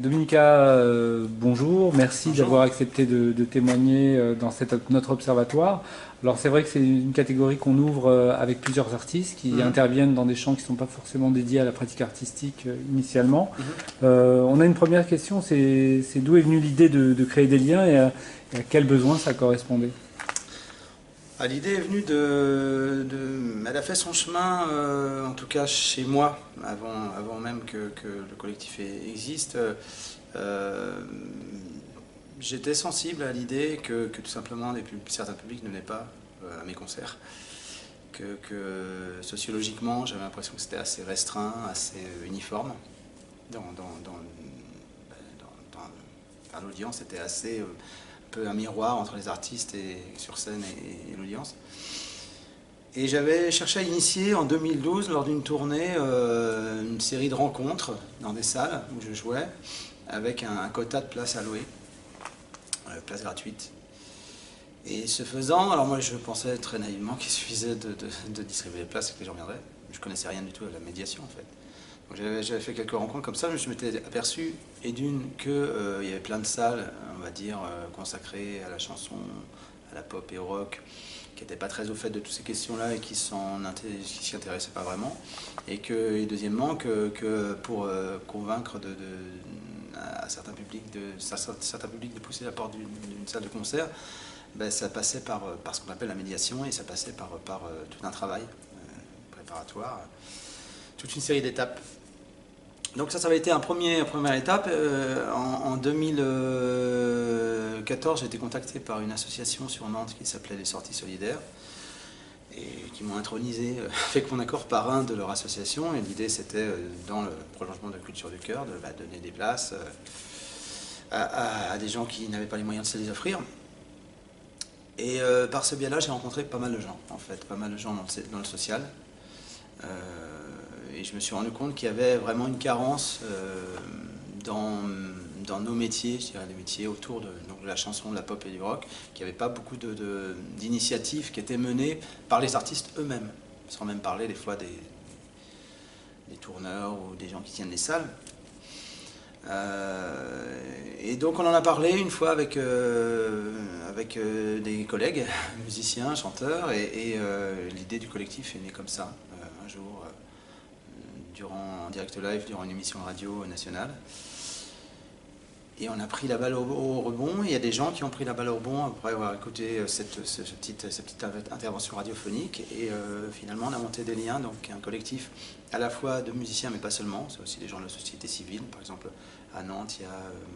Dominica, bonjour, merci Bonjour. d'avoir accepté de témoigner dans notre observatoire. Alors c'est vrai que c'est une catégorie qu'on ouvre avec plusieurs artistes qui Mhm, interviennent dans des champs qui ne sont pas forcément dédiés à la pratique artistique initialement. mhm. On a une première question, c'est d'où est venue l'idée de créer des liens et à quel besoin ça correspondait? Ah, l'idée est venue elle a fait son chemin, en tout cas chez moi, avant même que le collectif existe. Euh, J'étais sensible à l'idée que tout simplement certains publics ne venaient pas à mes concerts. Que sociologiquement, j'avais l'impression que c'était assez restreint, assez uniforme. Dans, dans, dans, enfin, l'audience était assez un peu un miroir entre les artistes et sur scène et l'audience. Et j'avais cherché à initier en 2012, lors d'une tournée, une série de rencontres dans des salles où je jouais, avec un quota de places allouées, places gratuites. Et ce faisant, alors moi je pensais très naïvement qu'il suffisait de distribuer les places et que les gens viendraient. Je connaissais rien du tout à la médiation en fait. Donc j'avais fait quelques rencontres comme ça, mais je m'étais aperçu, et d'une, qu'il y avait plein de salles, on va dire, consacrées à la chanson, à la pop et au rock, qui n'étaient pas très au fait de toutes ces questions-là et qui s'y intéressaient pas vraiment. Et deuxièmement, que pour convaincre à certains publics de pousser la porte d'une salle de concert, ben, ça passait par ce qu'on appelle la médiation, et ça passait par tout un travail préparatoire, toute une série d'étapes. Donc ça avait été une première étape. En 2014, j'ai été contacté par une association sur Nantes qui s'appelait les Sorties Solidaires, et qui m'ont intronisé avec mon accord parrain de leur association. Et l'idée, c'était, dans le prolongement de la culture du cœur, de donner des places à des gens qui n'avaient pas les moyens de se les offrir. Et par ce biais-là, j'ai rencontré pas mal de gens, en fait, pas mal de gens dans le social. Euh, et je me suis rendu compte qu'il y avait vraiment une carence dans, dans nos métiers, je dirais des métiers autour donc de la chanson, de la pop et du rock, qu'il n'y avait pas beaucoup d'initiatives qui étaient menées par les artistes eux-mêmes, sans même parler des fois des tourneurs ou des gens qui tiennent les salles. Et donc on en a parlé une fois avec des collègues, musiciens, chanteurs, et l'idée du collectif est née comme ça, un jour, en direct live, durant une émission de radio nationale. Et on a pris la balle au rebond. Il y a des gens qui ont pris la balle au rebond après avoir écouté cette petite intervention radiophonique. Et finalement, on a monté des liens, donc un collectif à la fois de musiciens, mais pas seulement. C'est aussi des gens de la société civile. Par exemple, à Nantes,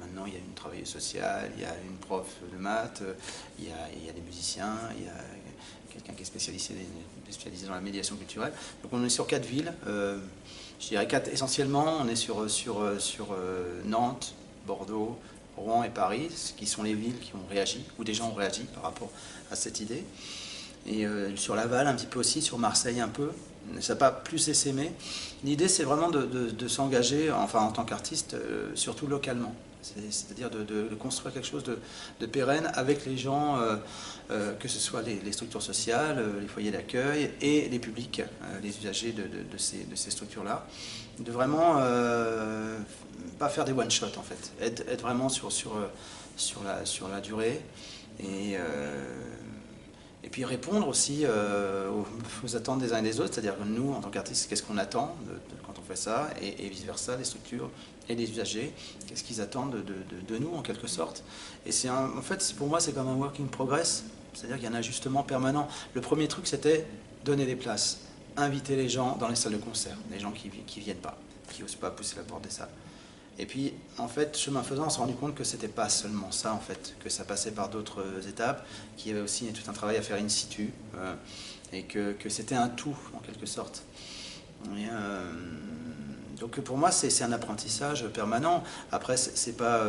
maintenant il y a une travailleuse sociale, il y a une prof de maths, il y a des musiciens, il y a quelqu'un qui est spécialisé dans la médiation culturelle. Donc on est sur 4 villes. Je dirais 4 essentiellement. On est sur Nantes, Bordeaux, Rouen et Paris, qui sont les villes qui ont réagi, où des gens ont réagi par rapport à cette idée. Et sur Laval un petit peu aussi, sur Marseille un peu. Ça n'a pas plus essaimé. L'idée, c'est vraiment de s'engager, enfin en tant qu'artiste, surtout localement. C'est-à-dire de construire quelque chose de pérenne avec les gens, que ce soit les structures sociales, les foyers d'accueil et les publics, les usagers de ces structures-là. De vraiment pas faire des one-shots en fait, être vraiment sur la durée, et, et puis répondre aussi aux attentes des uns et des autres, c'est-à-dire nous en tant qu'artistes, qu'est-ce qu'on attend quand on fait ça, et vice-versa, les structures et les usagers, qu'est-ce qu'ils attendent de nous en quelque sorte. Et en fait, pour moi, c'est comme un work in progress, c'est-à-dire qu'il y a un ajustement permanent. Le premier truc, c'était donner des places, inviter les gens dans les salles de concert, les gens qui ne viennent pas, qui n'osent pas pousser la porte des salles. Et puis, en fait, chemin faisant, on s'est rendu compte que c'était pas seulement ça, en fait, que ça passait par d'autres étapes, qu'il y avait aussi tout un travail à faire in situ, et que c'était un tout, en quelque sorte. Et, donc pour moi, c'est un apprentissage permanent. Après, c'est pas,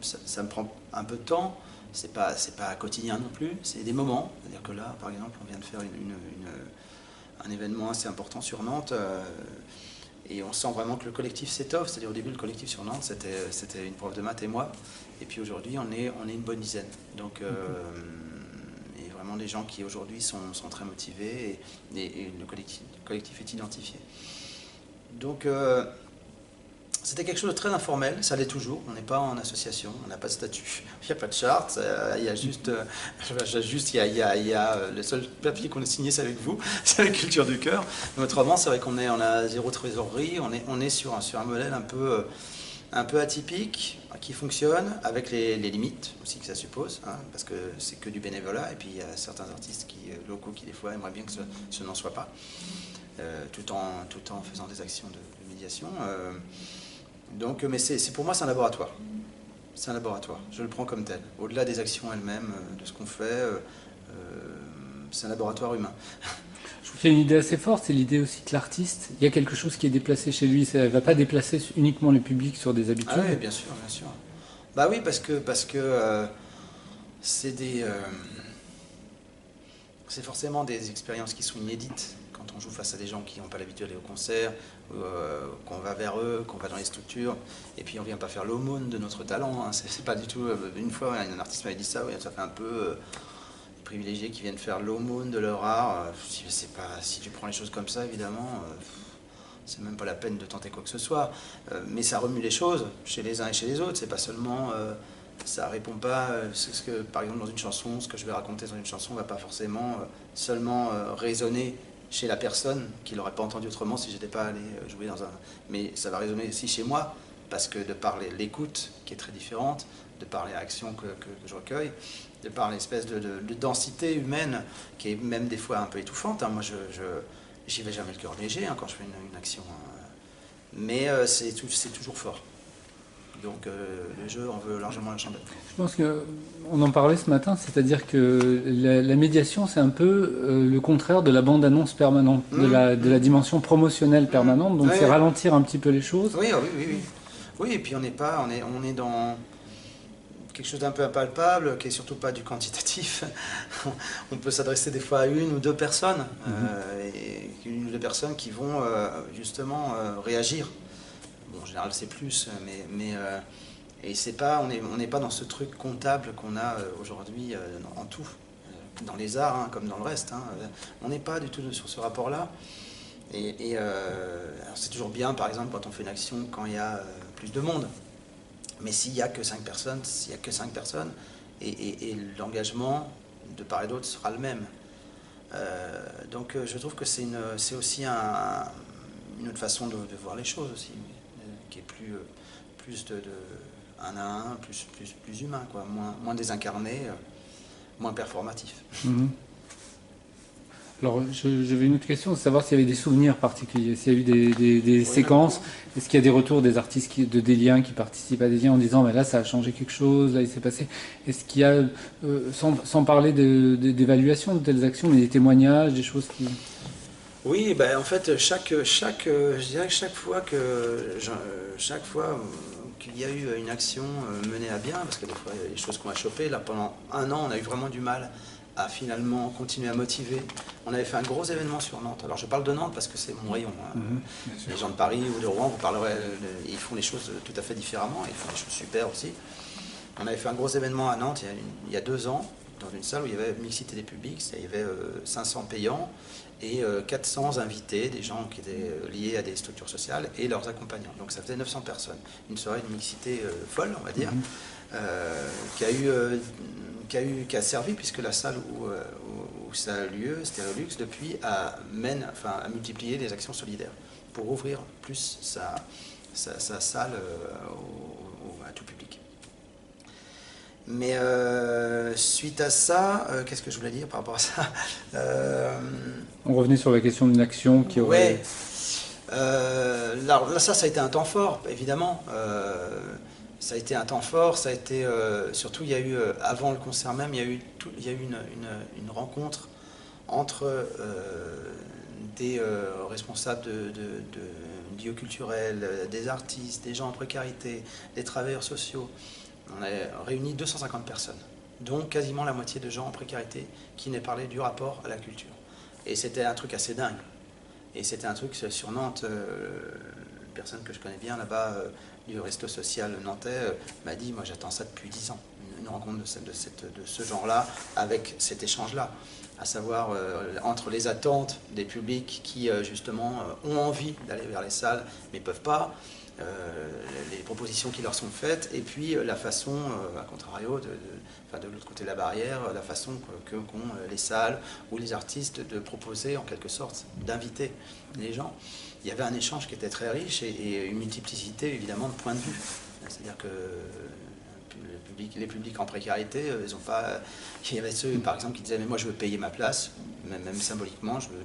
ça me prend un peu de temps, c'est pas quotidien non plus, c'est des moments. C'est-à-dire que là, par exemple, on vient de faire un événement assez important sur Nantes. Et on sent vraiment que le collectif s'étoffe. C'est-à-dire au début, le collectif sur Nantes, c'était une prof de maths et moi. Et puis aujourd'hui, on est une bonne dizaine. Donc, et vraiment des gens qui aujourd'hui sont très motivés, et le collectif est identifié. Donc C'était quelque chose de très informel, ça l'est toujours, on n'est pas en association, on n'a pas de statut, il n'y a pas de charte, il y a juste, le seul papier qu'on a signé c'est avec vous, c'est avec Culture du Cœur. Mais autrement, c'est vrai qu'on a zéro trésorerie, on est sur un modèle un peu atypique, qui fonctionne, avec les limites aussi que ça suppose, hein, parce que c'est que du bénévolat, et puis il y a certains artistes locaux qui des fois aimeraient bien que ce n'en soit pas, tout en faisant des actions de médiation. Donc, mais pour moi, c'est un laboratoire. C'est un laboratoire. Je le prends comme tel. Au-delà des actions elles-mêmes, de ce qu'on fait, c'est un laboratoire humain. Je trouve qu'il y a une idée assez forte, c'est l'idée aussi que l'artiste, il y a quelque chose qui est déplacé chez lui. Ça ne va pas déplacer uniquement le public sur des habitudes. Ah oui, bien sûr, bien sûr. Bah oui, parce que c'est forcément des expériences qui sont inédites. Quand on joue face à des gens qui n'ont pas l'habitude d'aller au concert, qu'on va vers eux, qu'on va dans les structures, et puis on ne vient pas faire l'aumône de notre talent. Hein. C'est pas du tout. Une fois, un artiste m'avait dit ça, oui, ça fait un peu privilégiés qui viennent faire l'aumône de leur art. Si tu prends les choses comme ça, évidemment, c'est même pas la peine de tenter quoi que ce soit. Mais ça remue les choses chez les uns et chez les autres. C'est pas seulement. Ça répond pas. Ce que, par exemple, dans une chanson, ce que je vais raconter dans une chanson va pas forcément seulement résonner chez la personne qui l'aurait pas entendu autrement si j'étais pas allé jouer dans un. Mais ça va résonner aussi chez moi parce que de par l'écoute qui est très différente, de par les réactions que je recueille, de par l'espèce de densité humaine qui est même des fois un peu étouffante. Hein. Moi, j'y vais jamais le cœur léger hein, quand je fais une action. Mais c'est toujours fort. Donc le jeu en veut largement la chandelle. Je pense qu'on en parlait ce matin, c'est-à-dire que la médiation, c'est un peu le contraire de la bande-annonce permanente, de la dimension promotionnelle permanente. Donc c'est ralentir un petit peu les choses. Oui, oui, oui, oui. Oui, et puis on est dans quelque chose d'un peu impalpable, qui est surtout pas du quantitatif. On peut s'adresser des fois à une ou deux personnes, et une ou deux personnes qui vont justement réagir. Bon, en général c'est plus, et c'est pas, on n'est pas dans ce truc comptable qu'on a aujourd'hui en tout, dans les arts hein, comme dans le reste. Hein. On n'est pas du tout sur ce rapport-là. Et c'est toujours bien, par exemple, quand on fait une action, quand il y a plus de monde. Mais s'il n'y a que 5 personnes, et l'engagement de part et d'autre sera le même. Donc je trouve que c'est aussi une autre façon de voir les choses aussi, qui est plus de un à un, plus humain, quoi, moins désincarné, moins performatif. Alors, j'avais une autre question, de savoir s'il y avait des souvenirs particuliers, s'il y a eu des séquences, est-ce qu'il y a des retours des artistes des liens qui participent à des liens en disant bah là ça a changé quelque chose, là il s'est passé. Est-ce qu'il y a, sans parler d'évaluation de telles actions, mais des témoignages, des choses qui... Oui, ben en fait, je dirais que chaque fois qu'il y a eu une action menée à bien, parce que des fois il y a des choses qu'on a chopées, là pendant un an on a eu vraiment du mal à finalement continuer à motiver. On avait fait un gros événement sur Nantes. Alors je parle de Nantes parce que c'est mon rayon. Hein. Les gens de Paris ou de Rouen, vous parlerez, ils font les choses tout à fait différemment, ils font des choses super aussi. On avait fait un gros événement à Nantes il y a 2 ans, dans une salle où il y avait mixité des publics, il y avait 500 payants et 400 invités, des gens qui étaient liés à des structures sociales et leurs accompagnants. Donc ça faisait 900 personnes. Une soirée de mixité folle, on va dire, qui a servi, puisque la salle où ça a lieu, Stéréolux, depuis a multiplié les actions solidaires pour ouvrir plus sa salle à tout public. Mais suite à ça, qu'est-ce que je voulais dire par rapport à ça On revenait sur la question d'une action qui aurait... Là, ça a été un temps fort, évidemment. Ça a été un temps fort, ça a été... surtout, il y a eu, avant le concert même, il y a eu une rencontre entre des responsables de lieux culturels, des artistes, des gens en précarité, des travailleurs sociaux. On a réuni 250 personnes, dont quasiment la moitié de gens en précarité qui venaient parler du rapport à la culture. Et c'était un truc assez dingue. Et c'était un truc sur Nantes, une personne que je connais bien là-bas, du resto social nantais, m'a dit, moi j'attends ça depuis 10 ans, une rencontre de ce genre-là, avec cet échange-là, à savoir entre les attentes des publics qui justement ont envie d'aller vers les salles, mais ne peuvent pas, les propositions qui leur sont faites, et puis la façon, à contrario, de l'autre côté de la barrière, la façon qu'ont les salles ou les artistes de proposer en quelque sorte, d'inviter les gens. Il y avait un échange qui était très riche et une multiplicité évidemment de points de vue. C'est-à-dire que les publics en précarité, ils ont pas. Il y avait ceux, par exemple, qui disaient mais moi je veux payer ma place, même symboliquement, je veux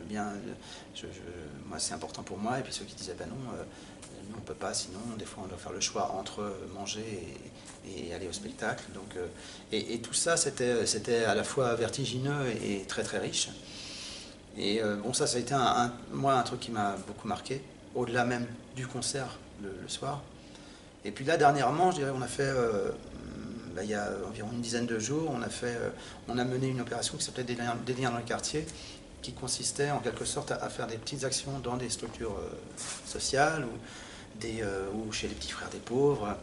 bien, moi c'est important pour moi. Et puis ceux qui disaient ben non, nous on peut pas, sinon des fois on doit faire le choix entre manger et aller au spectacle. Donc et tout ça c'était à la fois vertigineux et très très riche. Et bon, ça a été moi un truc qui m'a beaucoup marqué, au-delà même du concert le soir. Et puis là, dernièrement, je dirais, on a fait, il y a environ une dizaine de jours, on a mené une opération qui s'appelait Des liens dans le quartier, qui consistait en quelque sorte à faire des petites actions dans des structures sociales ou chez les petits frères des pauvres.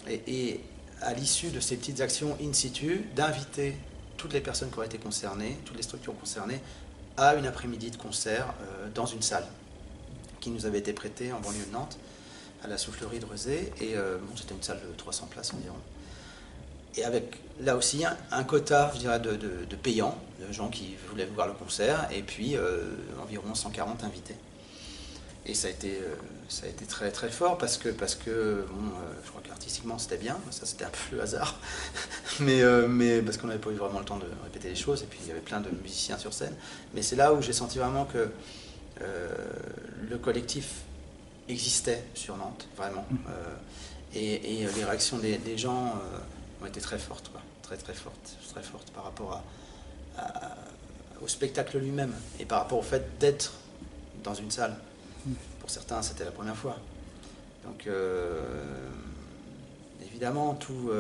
Et à l'issue de ces petites actions in situ, d'inviter toutes les personnes qui auraient été concernées, toutes les structures concernées, à une après-midi de concert dans une salle qui nous avait été prêtée en banlieue de Nantes, à la Soufflerie de Rezé, et bon, c'était une salle de 300 places environ. Et avec, là aussi, un quota, je dirais, de payants, de gens qui voulaient voir le concert, et puis environ 140 invités. Et ça a été très très fort parce que bon, je crois qu'artistiquement c'était bien, ça c'était un peu le hasard, mais parce qu'on n'avait pas eu vraiment le temps de répéter les choses, et puis il y avait plein de musiciens sur scène. Mais c'est là où j'ai senti vraiment que le collectif existait sur Nantes, vraiment. Et les réactions des gens ont été très fortes, quoi. Très fortes par rapport au spectacle lui-même et par rapport au fait d'être dans une salle. Pour certains, c'était la première fois. Donc, évidemment, tout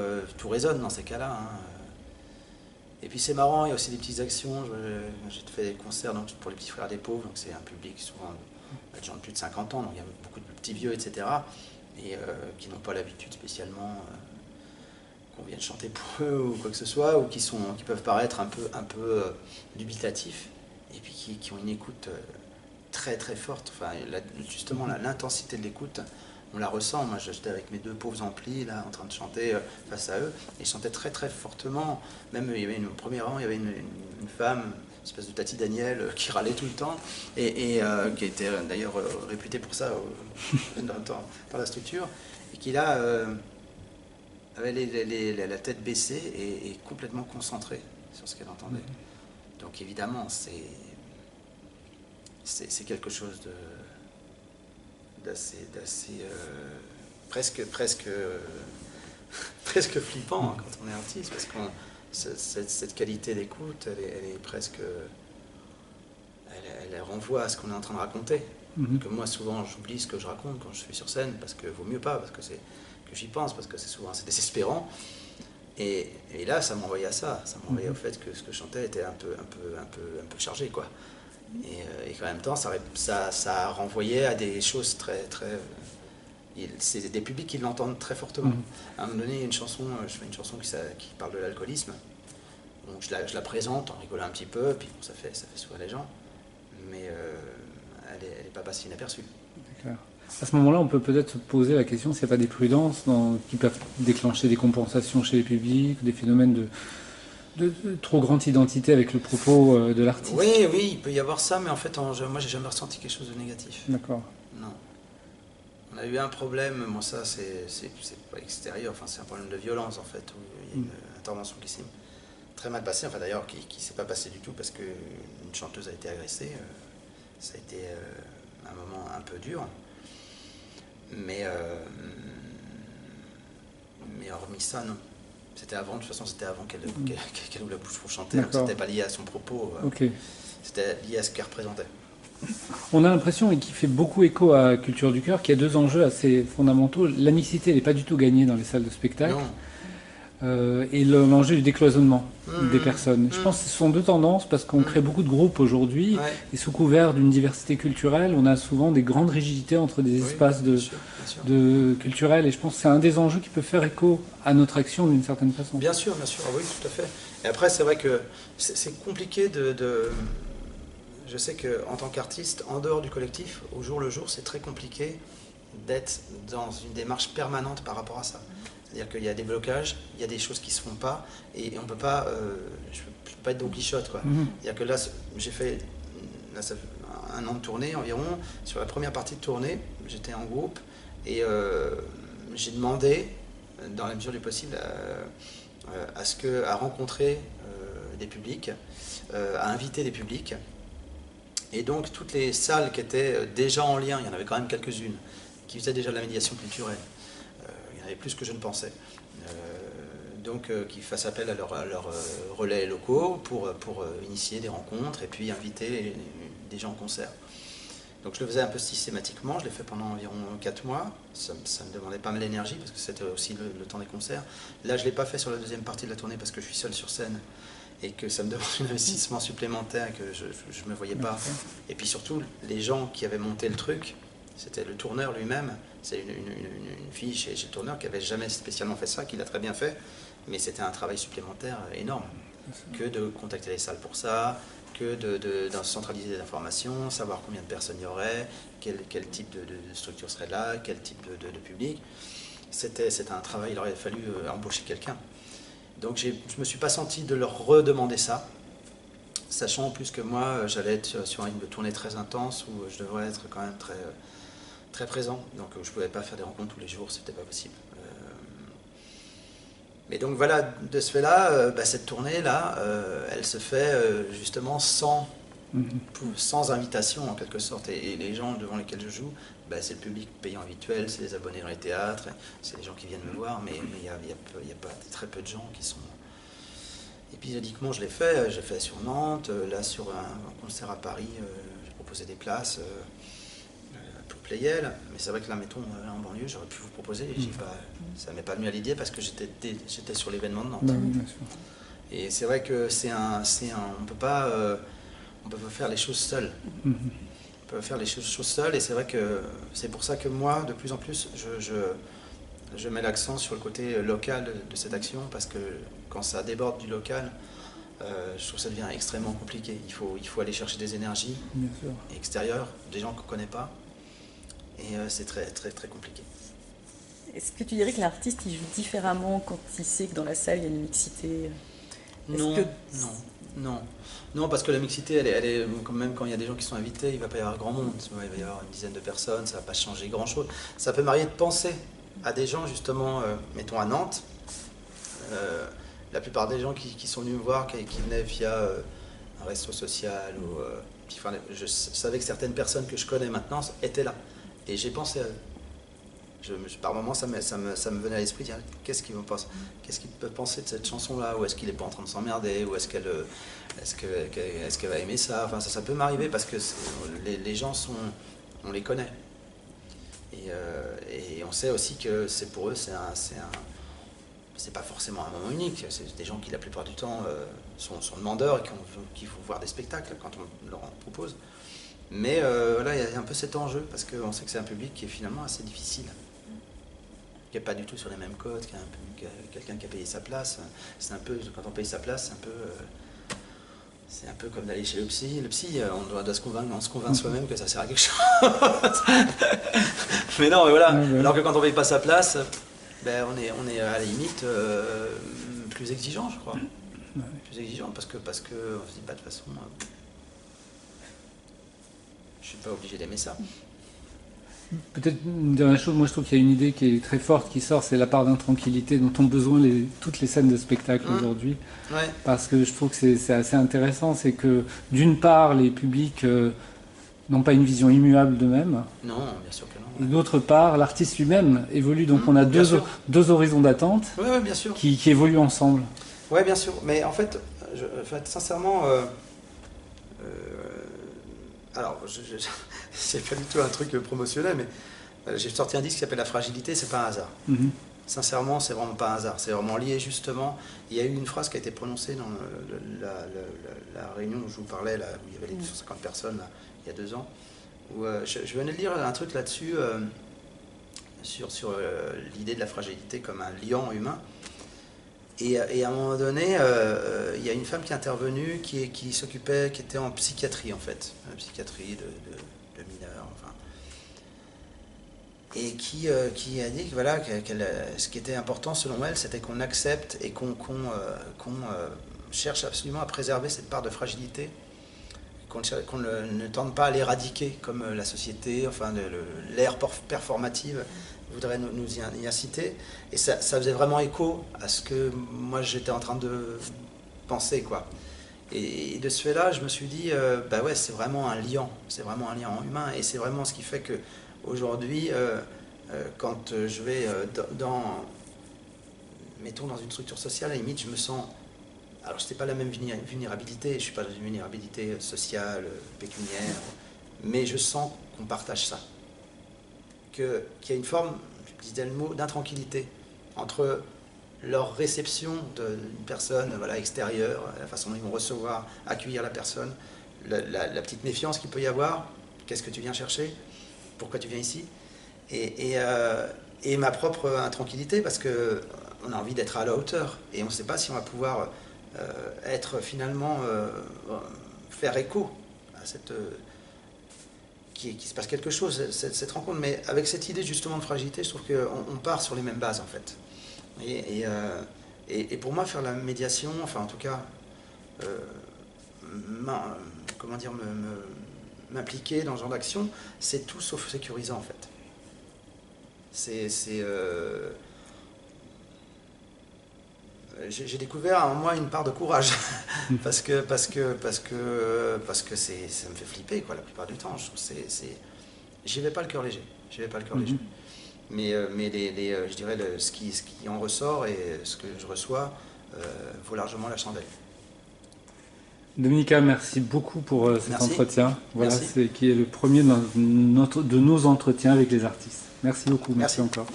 résonne dans ces cas-là. Hein. Et puis c'est marrant, il y a aussi des petites actions. J'ai fait des concerts donc, pour les petits frères des pauvres, donc c'est un public souvent de gens de plus de 50 ans, donc il y a beaucoup de petits vieux, etc. Et qui n'ont pas l'habitude spécialement qu'on vienne chanter pour eux ou quoi que ce soit, ou qui peuvent paraître un peu dubitatifs, et puis qui ont une écoute très très forte. Enfin, justement, l'intensité de l'écoute, on la ressent. Moi, j'étais avec mes deux pauvres amplis, là, en train de chanter face à eux, et ils chantaient très très fortement. Même, il y avait au premier rang, il y avait une femme, une espèce de Tati Daniel, qui râlait tout le temps, et qui était d'ailleurs réputée pour ça dans la structure, et qui là avait la tête baissée et complètement concentrée sur ce qu'elle entendait. Donc évidemment, c'est quelque chose d'assez presque flippant hein, quand on est artiste, parce que cette qualité d'écoute, elle est presque, elle renvoie à ce qu'on est en train de raconter. Que moi souvent j'oublie ce que je raconte quand je suis sur scène, parce que vaut mieux pas, parce que j'y pense, parce que c'est désespérant. Et là, ça m'envoyait à ça, ça m'envoyait au fait que ce que je chantais était un peu chargé, quoi. Et en même temps, ça renvoyait à des choses très, très. C'est des publics qui l'entendent très fortement. À un moment donné, je fais une chanson qui parle de l'alcoolisme. Donc je la présente en rigolant un petit peu, puis bon, ça fait sourire les gens, mais elle n'est pas passée inaperçue. D'accord. À ce moment-là, on peut peut-être se poser la question s'il n'y a pas des prudences qui peuvent déclencher des compensations chez les publics, des phénomènes de trop grande identité avec le propos de l'artiste. Oui, il peut y avoir ça, mais en fait, moi, j'ai jamais ressenti quelque chose de négatif. D'accord. Non. On a eu un problème, bon ça, c'est pas extérieur, enfin c'est un problème de violence, en fait, où il y a une intervention qui s'est très mal passée, enfin d'ailleurs, qui s'est pas passée du tout, parce qu'une chanteuse a été agressée. Ça a été un moment un peu dur. Mais hormis ça, non. C'était avant, de toute façon, c'était avant qu'elle ouvre la bouche pour chanter. C'était pas lié à son propos. Okay. C'était lié à ce qu'elle représentait. On a l'impression, et qui fait beaucoup écho à Culture du Cœur, qu'il y a deux enjeux assez fondamentaux. L'amicité n'est pas du tout gagnée dans les salles de spectacle. Non. Et l'enjeu du décloisonnement des personnes. Je pense que ce sont deux tendances parce qu'on crée beaucoup de groupes aujourd'hui et sous couvert d'une diversité culturelle, on a souvent des grandes rigidités entre des espaces bien sûr. Culturels, et je pense que c'est un des enjeux qui peut faire écho à notre action d'une certaine façon. Bien sûr, oui, tout à fait. Et après, c'est vrai que c'est compliqué Je sais qu'en tant qu'artiste, en dehors du collectif, au jour le jour, c'est très compliqué d'être dans une démarche permanente par rapport à ça. C'est-à-dire qu'il y a des blocages, il y a des choses qui ne se font pas, et on peut pas, je peux pas être Don Quichotte, quoi. C'est-à-dire que là, j'ai fait, là, ça fait 1 an de tournée environ. Sur la première partie de tournée, j'étais en groupe, et j'ai demandé, dans la mesure du possible, à rencontrer des publics, à inviter des publics. Et donc toutes les salles qui étaient déjà en lien, il y en avait quand même quelques-unes, qui faisaient déjà de la médiation culturelle. Il y en avait plus que je ne pensais. Donc qui fassent appel à leurs relais locaux pour initier des rencontres et puis inviter des gens en concert. Donc je le faisais un peu systématiquement, je l'ai fait pendant environ 4 mois. Ça ne me demandait pas mal d'énergie parce que c'était aussi le temps des concerts. Là je ne l'ai pas fait sur la deuxième partie de la tournée parce que je suis seul sur scène et que ça me demande un investissement supplémentaire que je ne me voyais pas. Et puis surtout, les gens qui avaient monté le truc, c'était le tourneur lui-même. C'est une fille chez le tourneur qui n'avait jamais spécialement fait ça, qui l'a très bien fait, mais c'était un travail supplémentaire énorme. Que de contacter les salles pour ça, que de centraliser les informations, savoir combien de personnes il y aurait, quel type de structure serait là, quel type de public. C'était un travail, il aurait fallu embaucher quelqu'un. Donc je ne me suis pas senti de leur redemander ça, sachant en plus que moi j'allais être sur une tournée très intense où je devrais être quand même très présent. Donc je ne pouvais pas faire des rencontres tous les jours, c'était pas possible. Mais donc voilà, de ce fait-là, cette tournée-là, elle se fait justement sans invitation en quelque sorte. Et les gens devant lesquels je joue, c'est le public payant habituel, c'est les abonnés dans les théâtres, c'est les gens qui viennent me voir, mais il y a pas très peu de gens qui sont... Épisodiquement, je l'ai fait. J'ai fait sur Nantes, là sur un concert à Paris, j'ai proposé des places pour Playel. Mais c'est vrai que là, mettons, en banlieue, j'aurais pu vous proposer. Ça ne m'est pas venu à l'idée parce que j'étais sur l'événement de Nantes. Bien sûr. Et c'est vrai que on peut pas faire les choses seuls. On peut faire les choses seuls, et c'est vrai que c'est pour ça que moi, de plus en plus, je mets l'accent sur le côté local de cette action, parce que quand ça déborde du local, je trouve que ça devient extrêmement compliqué. Il faut aller chercher des énergies extérieures, des gens qu'on ne connaît pas, et c'est très, très, très compliqué. Est-ce que tu dirais que l'artiste il joue différemment quand il sait que dans la salle il y a une mixité? Non, parce que la mixité, elle est même quand il y a des gens qui sont invités, il ne va pas y avoir grand monde. Il va y avoir une dizaine de personnes, ça ne va pas changer grand-chose. Ça peut m'arriver de penser à des gens, justement, mettons à Nantes. La plupart des gens qui sont venus me voir, qui venaient via un resto social, je savais que certaines personnes que je connais maintenant étaient là. Et j'ai pensé à eux. Par moments, ça me venait à l'esprit, qu'est-ce qu'ils peuvent penser de cette chanson-là, ou est-ce qu'il n'est pas en train de s'emmerder, ou est-ce qu'elle va aimer ça. Enfin, ça peut m'arriver parce que les gens on les connaît. Et on sait aussi que c'est pour eux, c'est pas forcément un moment unique. C'est des gens qui, la plupart du temps, sont demandeurs et qui vont voir des spectacles quand on leur en propose. Mais voilà, il y a un peu cet enjeu, parce qu'on sait que c'est un public qui est finalement assez difficile, qui n'est pas du tout sur les mêmes codes, quelqu'un qui a payé sa place. C'est un peu, quand on paye sa place, c'est un peu comme d'aller chez le psy. Le psy, on se convainc soi-même que ça sert à quelque chose. Mais non, mais voilà. Alors que quand on ne paye pas sa place, on est à la limite plus exigeant, je crois. Plus exigeant parce que on se dit pas de toute façon. Je suis pas obligé d'aimer ça. Peut-être une dernière chose, moi je trouve qu'il y a une idée qui est très forte qui sort, c'est la part d'intranquillité dont ont besoin toutes les scènes de spectacle aujourd'hui. Ouais. Parce que je trouve que c'est assez intéressant, c'est que d'une part les publics n'ont pas une vision immuable d'eux-mêmes. Non, bien sûr que non. Et d'autre part, l'artiste lui-même évolue, donc on a deux horizons d'attente bien sûr. Qui évoluent ensemble. Oui, bien sûr. Mais en fait, sincèrement, alors, c'est pas du tout un truc promotionnel, mais j'ai sorti un disque qui s'appelle La Fragilité, c'est pas un hasard. Sincèrement, c'est vraiment pas un hasard. C'est vraiment lié, justement. Il y a eu une phrase qui a été prononcée dans la réunion où je vous parlais, là, où il y avait les 250 personnes, là, il y a 2 ans, où je venais de lire un truc là-dessus, sur l'idée de la fragilité comme un liant humain. Et à un moment donné, il y a une femme qui est intervenue, qui était en psychiatrie en fait, psychiatrie de mineurs. Enfin. et qui a dit que voilà, ce qui était important selon elle, c'était qu'on accepte et qu'on cherche absolument à préserver cette part de fragilité, qu'on ne tente pas à l'éradiquer comme la société, enfin l'ère performative voudrait nous y inciter. Et ça faisait vraiment écho à ce que moi j'étais en train de penser, quoi. Et de ce fait-là, je me suis dit, bah ouais, c'est vraiment un lien humain, et c'est vraiment ce qui fait que aujourd'hui, quand je vais mettons dans une structure sociale, à la limite, je me sens, alors c'est pas la même vulnérabilité, je suis pas dans une vulnérabilité sociale, pécuniaire, mais je sens qu'on partage ça, qu'il y a une forme, je disais le mot, d'intranquillité entre leur réception d'une personne, voilà, extérieure, la façon dont ils vont recevoir, accueillir la personne, la petite méfiance qu'il peut y avoir, qu'est-ce que tu viens chercher, pourquoi tu viens ici, et ma propre intranquillité, parce qu'on a envie d'être à la hauteur, et on ne sait pas si on va pouvoir être finalement, faire écho à cette... qu'il se passe quelque chose, cette rencontre, mais avec cette idée justement de fragilité, je trouve qu'on part sur les mêmes bases en fait. Et pour moi, faire la médiation, enfin en tout cas, comment dire, m'impliquer dans ce genre d'action, c'est tout sauf sécurisant en fait. J'ai découvert en moi une part de courage parce que ça me fait flipper, quoi, la plupart du temps. J'y vais pas le cœur léger. Mais je dirais ce qui en ressort et ce que je reçois vaut largement la chandelle. Dominica, merci beaucoup pour cet entretien. Voilà, Merci. qui est le premier de nos entretiens avec les artistes. Merci beaucoup, merci encore.